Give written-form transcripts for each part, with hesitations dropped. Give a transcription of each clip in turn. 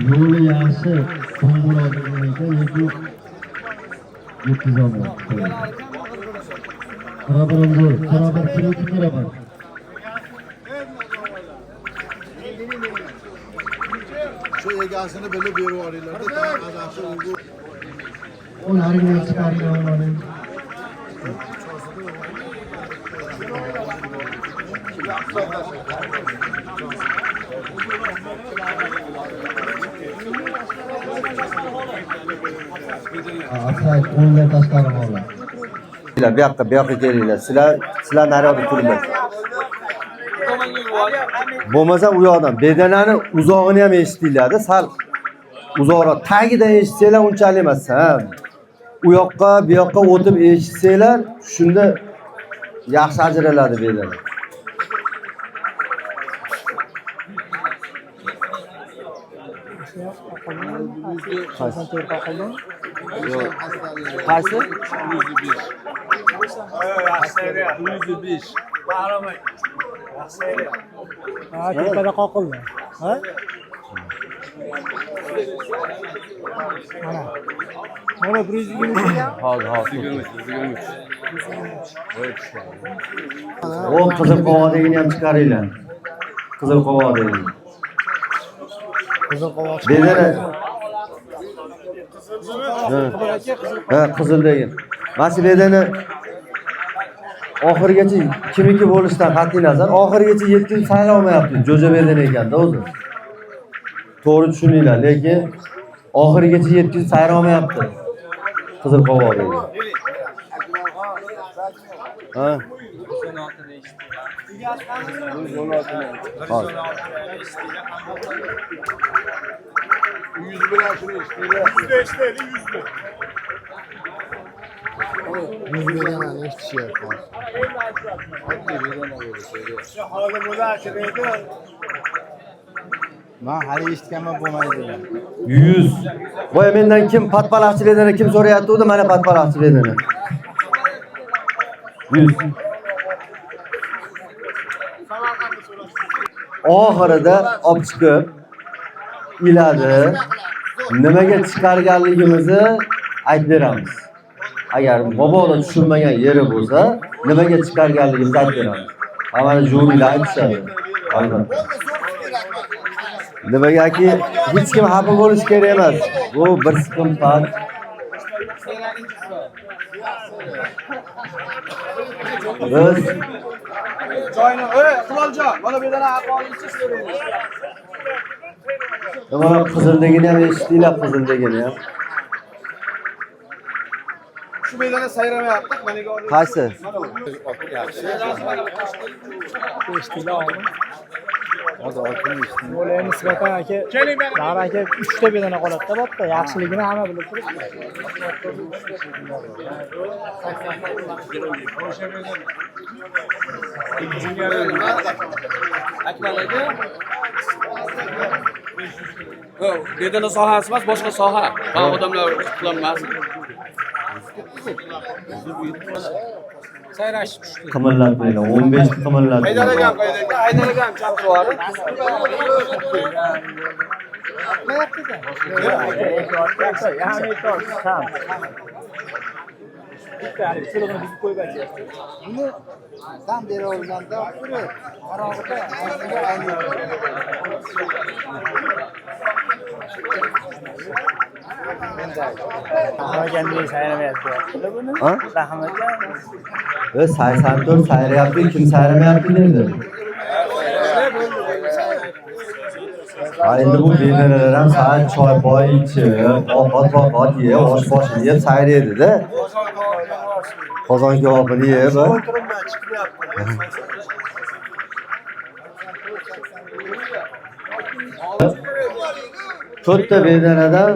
yo'li yaxshi qo'ng'iroq ekan lekin yetkazolmayapti. Qarabar kirib qarabar. Şu egasini bilib berib olinglar-da, ta'minlashi o'zi. Ularni chiqarib oling. Asal o'nga tashlab oling. Bu yoqqa kelinglar. Sizlar nariyoqqa turinglar. Bo'lmasa u yoqdan bedanani uzog'ini ham eshitinglar-da, sal uzoqroq tagidan eshitsanglar unchalik emas. Ha. U yoqqa, bu yoqqa o'tib eshitsanglar, shunda yaxshi ajraladi bedana. Qaysi? 105. Yaxshi 105. Baramay. Ha, tepada qoqildi. Ha? Mana 123 ham. Hozir. O qizil qovoqdagini ham chiqaringlar. Qizil qovoqdagini. Qizil qovoq. Bedana. Ha, qizildagi. Mana bedana oxirigacha kimniki bo'lishidan qat'iy nazar oxirigacha yetkazib sayla olmayapti. Jo'ja bedana ekanda o'zi. To'g'ri tushuninglar, lekin oxirigacha yetkazib sayla olmayapti. Qizil qovoqdagi. Ha. Yüz bilan shuni eshitinglar. 100 bilan eshitishyapti. Men hali eshitganman bo'lmaydi degan. 100. Voy mendan kim patpalaqchi bedana kim so'rayapti edi? Mana patpalaqchi bedana. 100. Oxirida olib chiqib iladi. Nimaga chiqarganligimizni aytib beramiz. Agar bobolar tushunmagan yeri bo'lsa, nimaga chiqarganligimizni aytib beramiz. Mana jurnalistlar aytishadi. Albatta. Nimagaki hech kim xafa bo'lish kerak emas. Bu bir siqim fakt. Biz Joyni, Qiloljon, mana bu yerdan aqolinchi so'raymiz. mana qizildagini ham eshitdinglar, qizildagini ham. Shu bedana sayramayapti, managa olib. Qaysi? Eshitdilar. Bo'la nisbatan aka, Bahri aka 3 ta bedana qoladi-da, bo'pti. Yaxshiligini hamma bilib turibdi. Akmal aka. Bedana sohasi emas, boshqa soha. Ha, odamlar qilolmasin. Sayrashib tushdi. Qimillab qo'ygan, 15 qimillab. Haydalagan chaqirib Buni dam bera olganda turib, qarog'ida aslida Rahmatga sayramayapti. Ha? Rahmatga. Saysantor sayrayapti, kim sayramayapti dedi. Endi bu bedanalar ham saat choy boy ichib, ovqat yeb, osh-boshini yeb sayraydi-da. Qozon kabobini yeb. To'rtta bedanadan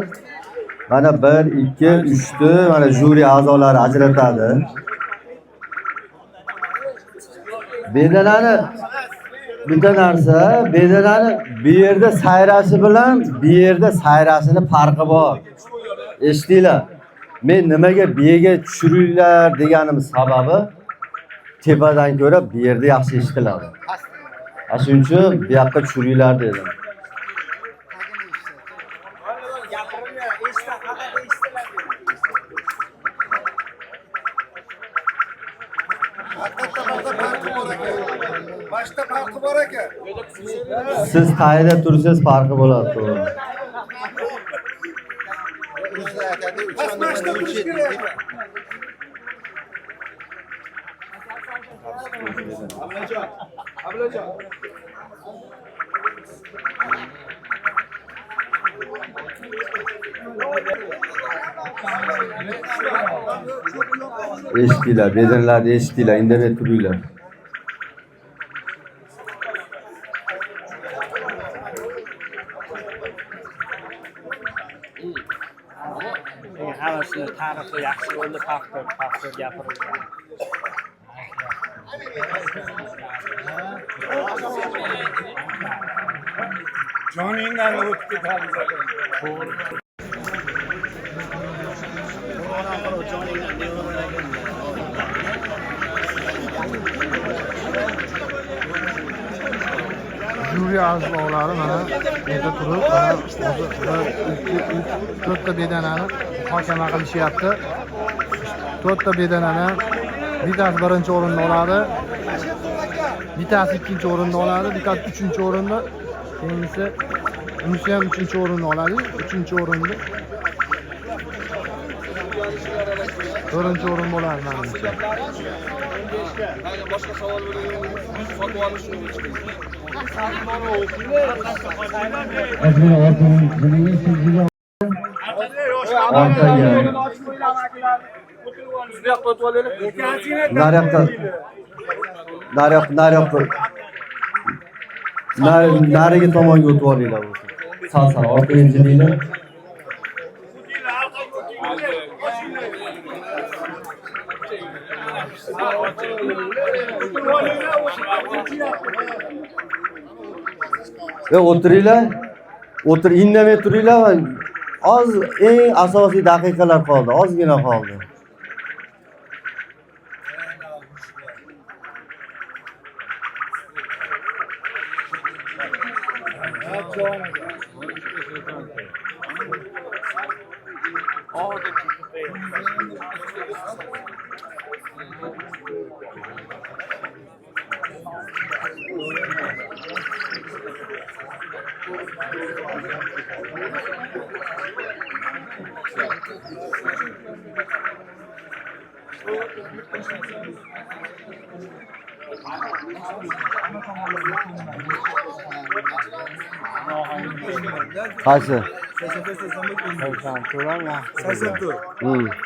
mana 1, 2, 3 ta mana juri a'zolari ajratadi. Bedanani bitta narsa, bedanani bu yerda sayrashi bilan bu yerda sayrashini farqi bor. Eshitdinglar? Men nimaga bu yerga tushiringlar deganim sababi tepadan ko'ra bu yerda yaxshi eshitiladi. Shuning uchun bu yoqqa tushiringlar dedim. Boshda farqi bor ekan. Siz qayerda tursangiz farqi bo'ladi, to'g'ri. Boshda turish kerak. Ablajon. Eshitdinglar, bedanlarni eshitdinglar, indamay turinglar. Hammasi tarifi yaxshi bo'ldi, paxta gapirilgan. Joningdan o'tib ketamiz. Juri a'zolari mana yerda turib, mana hozir 4 ta bedanani muhokama qilishyapti. 4 ta bedanani bittasi birinchi o'rinni oladi, bittasi ikkinchi o'rinni oladi, bittasi uchinchi o'rinni, keyingisi unisi ham uchinchi o'rinni oladi, uchinchi o'rinni to'rtinchi o'rin bo'ladi menimcha. Boshqa savol beraymi? Sotib olish uchun. Ozgina orqadan jiringiz sizga Orqaga. Sizga o'tib olaylik. Nariga tomonga o'tib olinglar. Sal orqaga intilinglar. O'tiringlar. Indamay turinglar. Eng asosiy daqiqalar qoldi, ozgina qoldi. Qaysi? 84.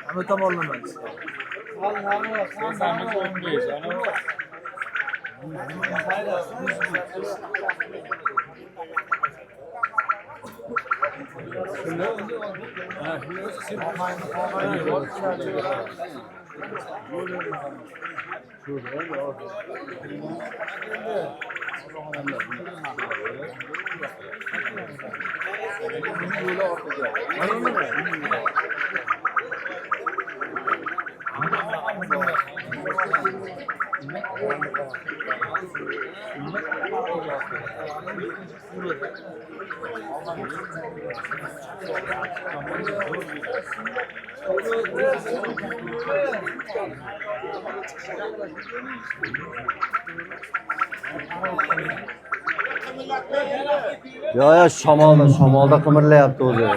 Ana tomonlamaysiz. Yo, shamolda qimirlayapti o'zi.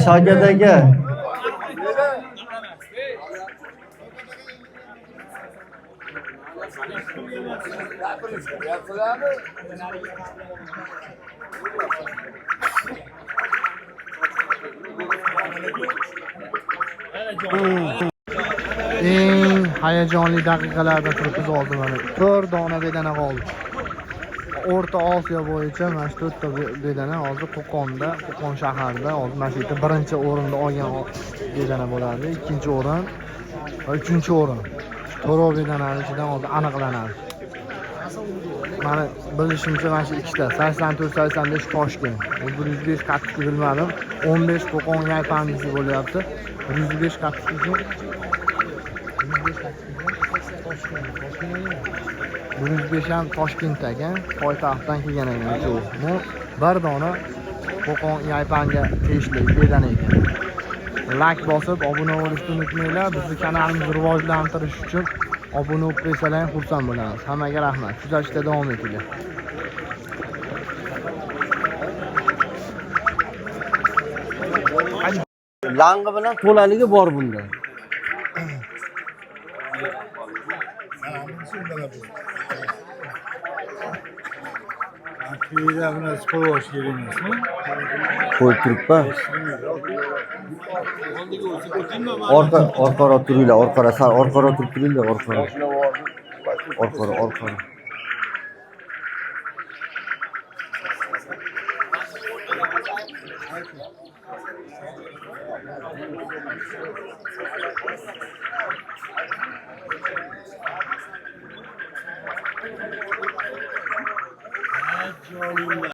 Shavkat aka. Eng hayajonli daqiqalarda turibmiz hozir mana 4 dona bedana qoldi. O'rta Osiyo bo'yicha mana shu 4 ta bedana hozir Qo'qonda, Qo'qon shahrida hozir mana shu yerda birinchi o'rinni olgan bedana bo'ladi. Ikkinchi o'rin va uchinchi o'rin. To'rov bedanalar ichidan hozir aniqlanadi. Mana bilishimcha mana shu ikkita 84-85 Toshkent. 105 qattiq bilmadim. 15 Qo'qon yaypandisi bo'lyapti. 105 qattiq 105 ham Toshkentda ekan, poytaxtdan kelgan ekan shu. Bu bir dona Qo'qon yaypanga tegishli bedana ekan. Like bosib, obuna bo'lishni unutmanglar. Bizning kanalimizni rivojlantirish uchun obuna bo'lib qo'ysalaring xursand bo'lamiz. Hammaga rahmat. Kuzatishda davom etinglar. Lang'i bilan to'laligi bor bunda. Kuyida buni spovosh kerakmasmi? Qo'yib turibman. Orqaroq turinglar, orqaroq turib turinglar, orqaroq.